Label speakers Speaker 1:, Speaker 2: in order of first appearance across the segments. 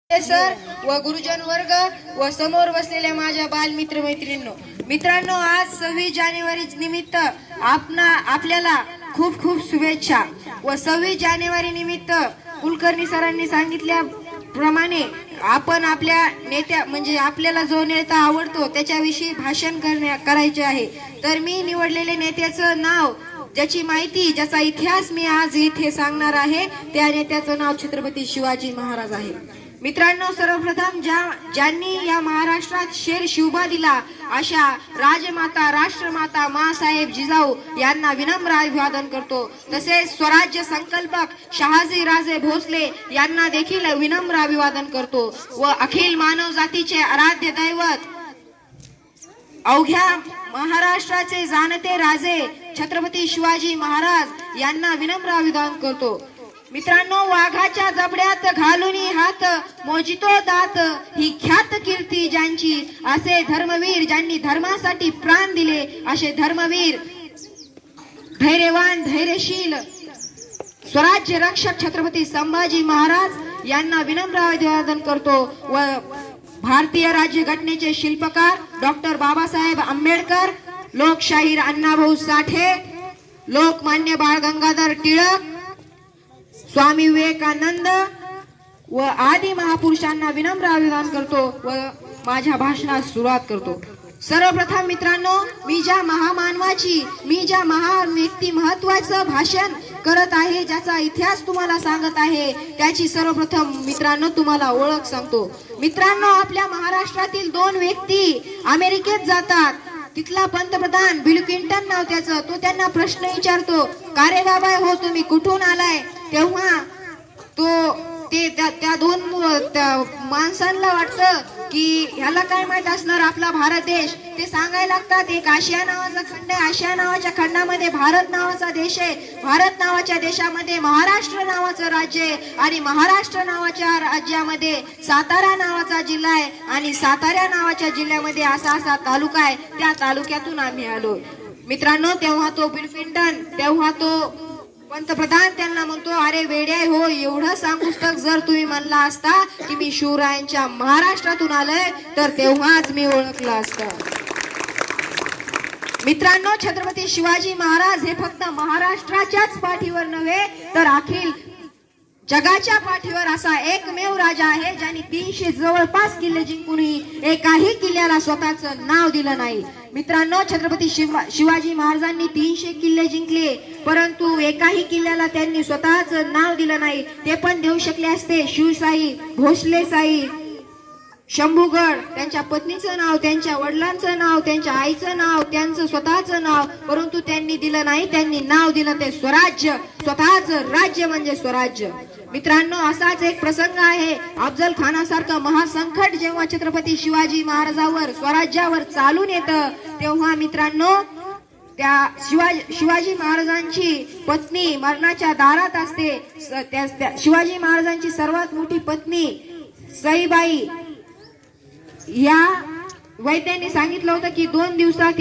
Speaker 1: Sir व गुरुजन वर्ग व समोर बसलेल्या माझ्या बालमित्र मित्रांनो, आज 26 जानेवारी निमित्त आपल्याला खूप खूप शुभेच्छा। व 26 जानेवारी निमित्त कुलकर्णी सरांनी सांगितल्याप्रमाणे आपण आपल्या नेत्या म्हणजे आपल्याला जो नेता आवडतो त्याच्याविषयी भाषण करायचे आहे। तर मी निवडलेले नेत्याचं नाव, ज्याची माहिती, ज्याचा इतिहास मी आज इथे सांगणार आहे, त्या नेत्याचं नाव छत्रपती शिवाजी महाराज आहे। मित्रांनो, सर्वप्रथम ज्यांनी या महाराष्ट्रात शेर शिवबा दिला अशा राजमाता राष्ट्रमाता मासाहेब जिजाऊ यांना विनम्र अभिवादन करतो। तसेच स्वराज्य संकल्पक शहाजी राजे भोसले यांना देखील विनम्र अभिवादन करतो व अखिल मानव जातीचे आराध्य दैवत अवघ्या महाराष्ट्राचे जाणते राजे छत्रपती शिवाजी महाराज यांना विनम्र अभिवादन करतो। मित्रांनो, वाघाच्या जबड्यात घालून हात मोजितो दात, ही ख्यात कीर्ती ज्यांची, असे धर्मवीर ज्यांनी धर्मासाठी प्राण दिले, असे धर्मवीर धैर्यवान धैर्यशील स्वराज्य रक्षक छत्रपती संभाजी महाराज यांना विनम्र अभिवादन करतो। व भारतीय राज्यघटनेचे शिल्पकार डॉक्टर बाबासाहेब आंबेडकर, लोकशाहीर अण्णाभाऊ साठे, लोकमान्य बाळ गंगाधर टिळक, स्वामी विवेकानंद व आदी महापुरुषांना विनम्र अभिवादन करतो व माझ्या भाषणास सुरुवात करतो। सर्वप्रथम मित्रांनो, मी ज्या महान व्यक्ती महत्वाचं भाषण करत आहे, ज्याचा इतिहास तुम्हाला सांगत आहे, त्याची सर्वप्रथम मित्रांनो तुम्हाला ओळख सांगतो। मित्रांनो, आपल्या महाराष्ट्रातील 2 व्यक्ती अमेरिकेत जातात। तिथला पंतप्रधान बिल क्लिंटन नाव त्याचं, तो त्यांना प्रश्न विचारतो, का रे बाबा हो तुम्ही कुठून आलाय? तेव्हा त्या 2 माणसांना वाटतं की ह्याला काय माहित असणार आपला भारत देश। ते सांगायला लागतात, एक आशिया नावाचा खंड आहे, आशिया नावाच्या खंडामध्ये भारत नावाचा देश आहे, भारत नावाच्या देशामध्ये महाराष्ट्र नावाचं राज्य आहे आणि महाराष्ट्र नावाच्या राज्यामध्ये सातारा नावाचा जिल्हा आहे आणि सातारा नावाच्या जिल्ह्यामध्ये असा असा तालुका आहे, त्या तालुक्यातून आम्ही आलो। मित्रांनो, तेव्हा तो बिल क्लिंटन, तेव्हा तो पंतप्रधान त्यांना म्हणतो, अरे वेड्या हो, एवढं सांगूस्तक जर तुम्ही म्हणला असता की मी शिवरायांच्या महाराष्ट्रातून आलोय तर तेव्हाच मी ओळखलं असतं। मित्रांनो, छत्रपती शिवाजी महाराज हे फक्त महाराष्ट्राच्याच पाठीवर नव्हे तर अखिल जगाच्या पाठीवर असा एकमेव राजा आहे ज्यांनी 300 जवळपास किल्ले जिंकूनही एकाही किल्ल्याला स्वतःचं नाव दिलं नाही। मित्रांनो, छत्रपती शिवाजी महाराजांनी 300 किल्ले जिंकले, परंतु एकाही किल्ल्याला त्यांनी स्वतःचं नाव दिलं नाही। ते पण देऊ शकले असते, शिवशाही, भोसलेशाही, शंभूगड, त्यांच्या पत्नीचं नाव, त्यांच्या वडिलांचं नाव, त्यांच्या आईचं नाव, त्यांचं स्वतःचं नाव, परंतु त्यांनी दिलं नाही। त्यांनी नाव दिलं ते स्वराज्य, स्वतःचं राज्य म्हणजे स्वराज्य। मित्रांनो, असाच एक प्रसंग आहे, अफजल खानासारखं महासंकट जेव्हा छत्रपती शिवाजी महाराजावर स्वराज्यावर चालून येतं, तेव्हा मित्रांनो त्या शिवाजी महाराजांची पत्नी मरणाच्या दारात असते। शिवाजी महाराजांची सर्वात मोठी पत्नी सईबाई, या वैद्यांनी सांगितलं होतं की 2 दिवसात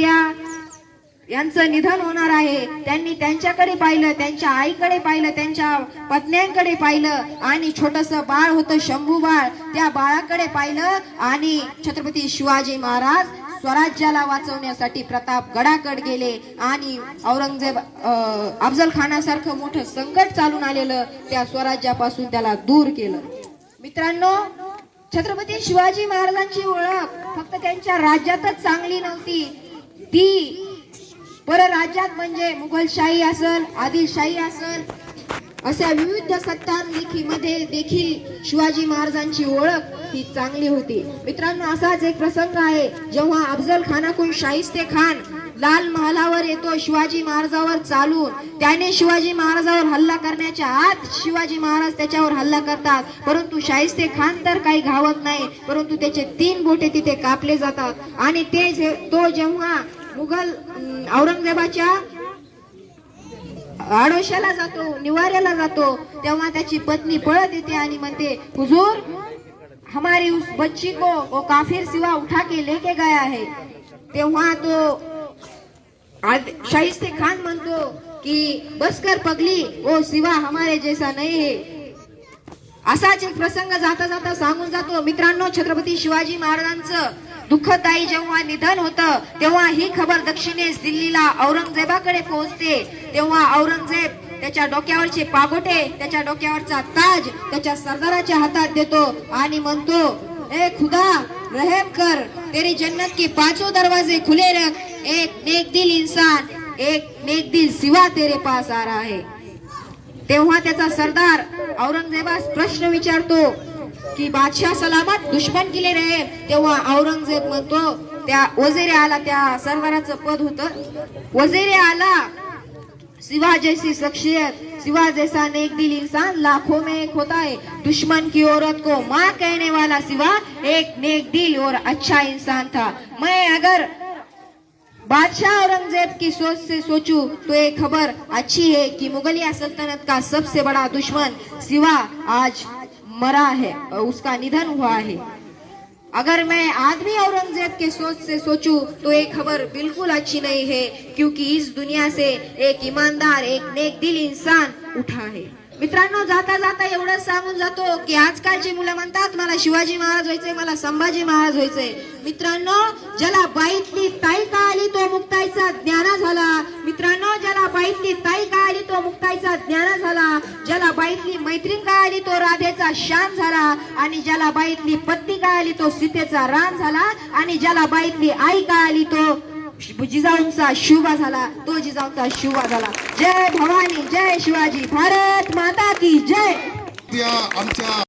Speaker 1: यांचं निधन होणार आहे। त्यांनी त्यांच्याकडे पाहिलं, त्यांच्या आईकडे पाहिलं, त्यांच्या पत्न्यांकडे पाहिलं आणि छोटंसं बाळ होतं शंभू बाळ, त्या बाळाकडे पाहिलं आणि छत्रपती शिवाजी महाराज स्वराज्याला वाचवण्यासाठी प्रतापगडाकडे गेले आणि औरंगजेब अफजल खानासारखं मोठं संकट चालून आलेलं त्या स्वराज्यापासून त्याला दूर केलं। मित्रांनो, छत्रपती शिवाजी महाराजांची ओळख फक्त त्यांच्या राज्यातच चांगली नव्हती, ती परराज्यात म्हणजे मुघलशाही असेल, आदिलशाही असेल, अशा विविध सत्तांमध्ये देखील शिवाजी महाराजांची ओळख ही चांगली होती। मित्रांनो, असाच एक प्रसंग आहे, जेव्हा अफजल खानाकडून शाहिस्ते खान लाल महालावर येतो शिवाजी महाराजावर चालून, त्याने शिवाजी महाराजावर हल्ला करण्याच्या आत शिवाजी महाराज त्याच्यावर हल्ला करतात, परंतु शाहिस्ते खान तर काही घावत नाही, परंतु त्याचे 3 बोटे तिथे कापले जातात आणि तो जेव्हा मुघल औरंगजेबाच्या आडोशाला जातो, निवाऱ्याला जातो, तेव्हा त्याची पत्नी पळत येते आणि म्हणते, हुजूर हमारी उस बच्ची को वो काफिर सिवा उठा के लेके गया है। तेव्हा तो शाहिस्ते खान म्हणतो की बस कर पगली, वो सिवा हमारे जैसा नहीं है। असाच एक प्रसंग जाता जाता सांगून जातो. मित्रांनो, छत्रपती शिवाजी महाराजांचं दुःखदायी जेव्हा निधन होतं तेव्हा ही खबर दक्षिणेस दिल्लीला औरंगजेबाकडे पोहोचते. तेव्हा औरंगजेब त्याच्या डोक्यावरचे पागोटे, त्याच्या डोक्यावरचा ताज त्याच्या सरदाराच्या हातात देतो आणि म्हणतो, ए खुदा रहम कर, तेरी जन्नत के पांचों दरवाजे खुले रख, एक नेक दिल इंसान, एक नेक दिल सिवा तेरे पास आ रहा है. तेव्हा त्याचा सरदार औरंगजेबास प्रश्न विचारतो की बादशाह सलामत, दुश्मन किले रहे. तेव्हा औरंगजेब म्हणतो, त्या वजीर आला, त्या सरदाराचं पद होतं, वजीर आला, सिवा जैसी शख्सियत, सिवा जैसा नेक दिल इंसान लाखों में एक होता है. दुश्मन की औरत को माँ कहने वाला सिवा एक नेक दिल और अच्छा इंसान था. मैं अगर बादशाह औरंगजेब की सोच से सोचूं तो ये खबर अच्छी है कि मुगलिया सल्तनत का सबसे बड़ा दुश्मन सिवा आज मरा है, उसका निधन हुआ है. अगर मैं आदमी औरंगजेब के सोच से सोचूं तो ये खबर बिल्कुल अच्छी नहीं है, क्योंकि इस दुनिया से एक ईमानदार, एक नेक दिल इंसान उठा है. मित्रांनो, जाता जाता एवढं सांगून जातो की आजकालची मुलं म्हणतात मला शिवाजी महाराज व्हायचंय, मला संभाजी महाराज व्हायचंय. मित्रांनो, ज्याला बाईतली ताई कळाली तो मुक्ताईचा ज्ञाना झाला. मित्रांनो, ज्याला बाईतली ताई कळाली तो मुक्ताईचा ज्ञाना झाला. ज्याला बाईतली मैत्रीण कळाली तो राधेचा शान झाला. आणि ज्याला बाईतली पत्नी कळाली तो सीतेचा रान झाला. आणि ज्याला बाईतली आई कळाली तो जिजाऊंचा शिवबा झाला, तो जिजाऊंचा शिवबा झाला. जय भवानी, जय शिवाजी, भारत माता की जय.
Speaker 2: आमच्या